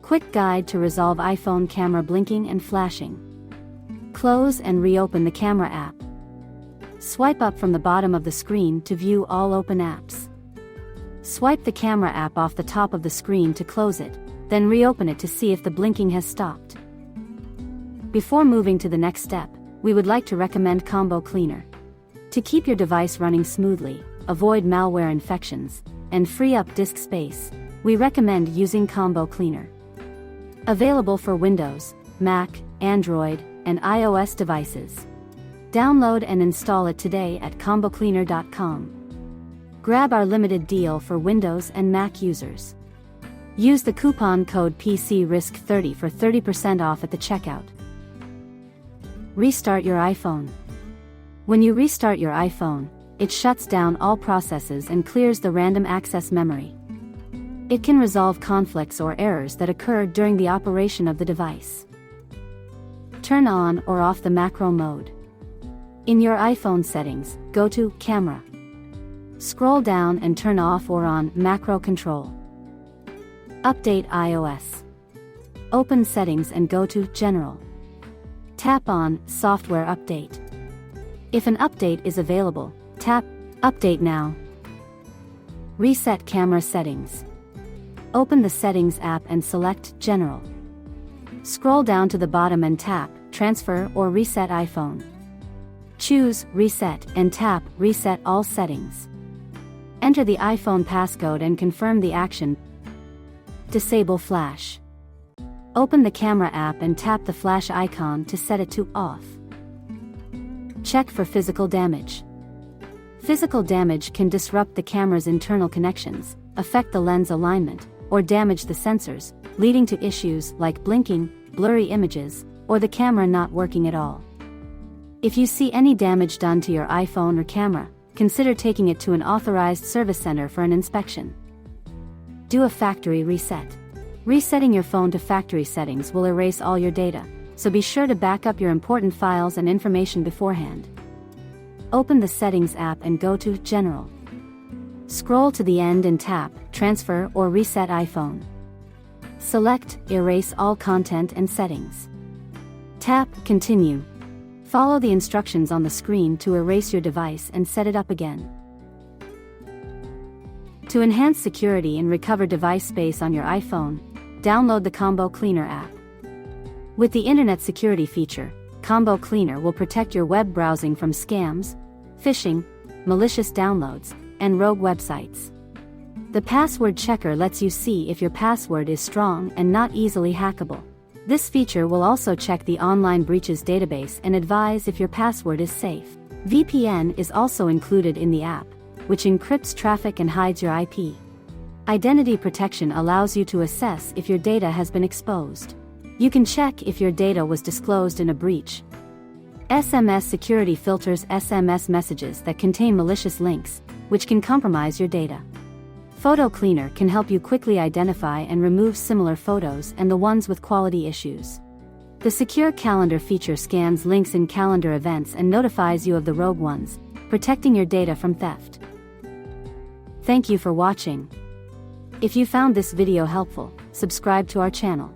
Quick guide to resolve iPhone camera blinking and flashing. Close and reopen the camera app. Swipe up from the bottom of the screen to view all open apps. Swipe the camera app off the top of the screen to close it, then reopen it to see if the blinking has stopped. Before moving to the next step, we would like to recommend Combo Cleaner. To keep your device running smoothly, avoid malware infections, and free up disk space, we recommend using Combo Cleaner. Available for Windows, Mac, Android, and iOS devices. Download and install it today at combocleaner.com. Grab our limited deal for Windows and Mac users. Use the coupon code PCRISK30 for 30% off at the checkout. Restart your iPhone. When you restart your iPhone, it shuts down all processes and clears the random access memory. It can resolve conflicts or errors that occur during the operation of the device. Turn on or off the macro mode. In your iPhone settings, go to Camera. Scroll down and turn off or on Macro Control. Update iOS. Open Settings and go to General. Tap on Software Update. If an update is available, tap Update Now. Reset camera settings. Open the Settings app and select General. Scroll down to the bottom and tap Transfer or Reset iPhone. Choose Reset and tap Reset All Settings. Enter the iPhone passcode and confirm the action. Disable flash. Open the camera app and tap the flash icon to set it to off. Check for physical damage. Physical damage can disrupt the camera's internal connections, affect the lens alignment, or damage the sensors, leading to issues like blinking, blurry images, or the camera not working at all. If you see any damage done to your iPhone or camera, consider taking it to an authorized service center for an inspection. Do a factory reset. Resetting your phone to factory settings will erase all your data, so be sure to back up your important files and information beforehand. Open the Settings app and go to General. Scroll to the end and tap Transfer or Reset iPhone. Select Erase all content and settings. Tap Continue. Follow the instructions on the screen to erase your device and set it up again. To enhance security and recover device space on your iPhone, download the Combo Cleaner app. With the Internet Security feature, Combo Cleaner will protect your web browsing from scams, phishing, malicious downloads, and rogue websites. The password checker lets you see if your password is strong and not easily hackable. This feature will also check the online breaches database and advise if your password is safe. VPN is also included in the app, which encrypts traffic and hides your IP. Identity protection allows you to assess if your data has been exposed. You can check if your data was disclosed in a breach. SMS security filters SMS messages that contain malicious links, which can compromise your data. Photo Cleaner can help you quickly identify and remove similar photos and the ones with quality issues. The Secure Calendar feature scans links in calendar events and notifies you of the rogue ones, protecting your data from theft. Thank you for watching. If you found this video helpful, subscribe to our channel.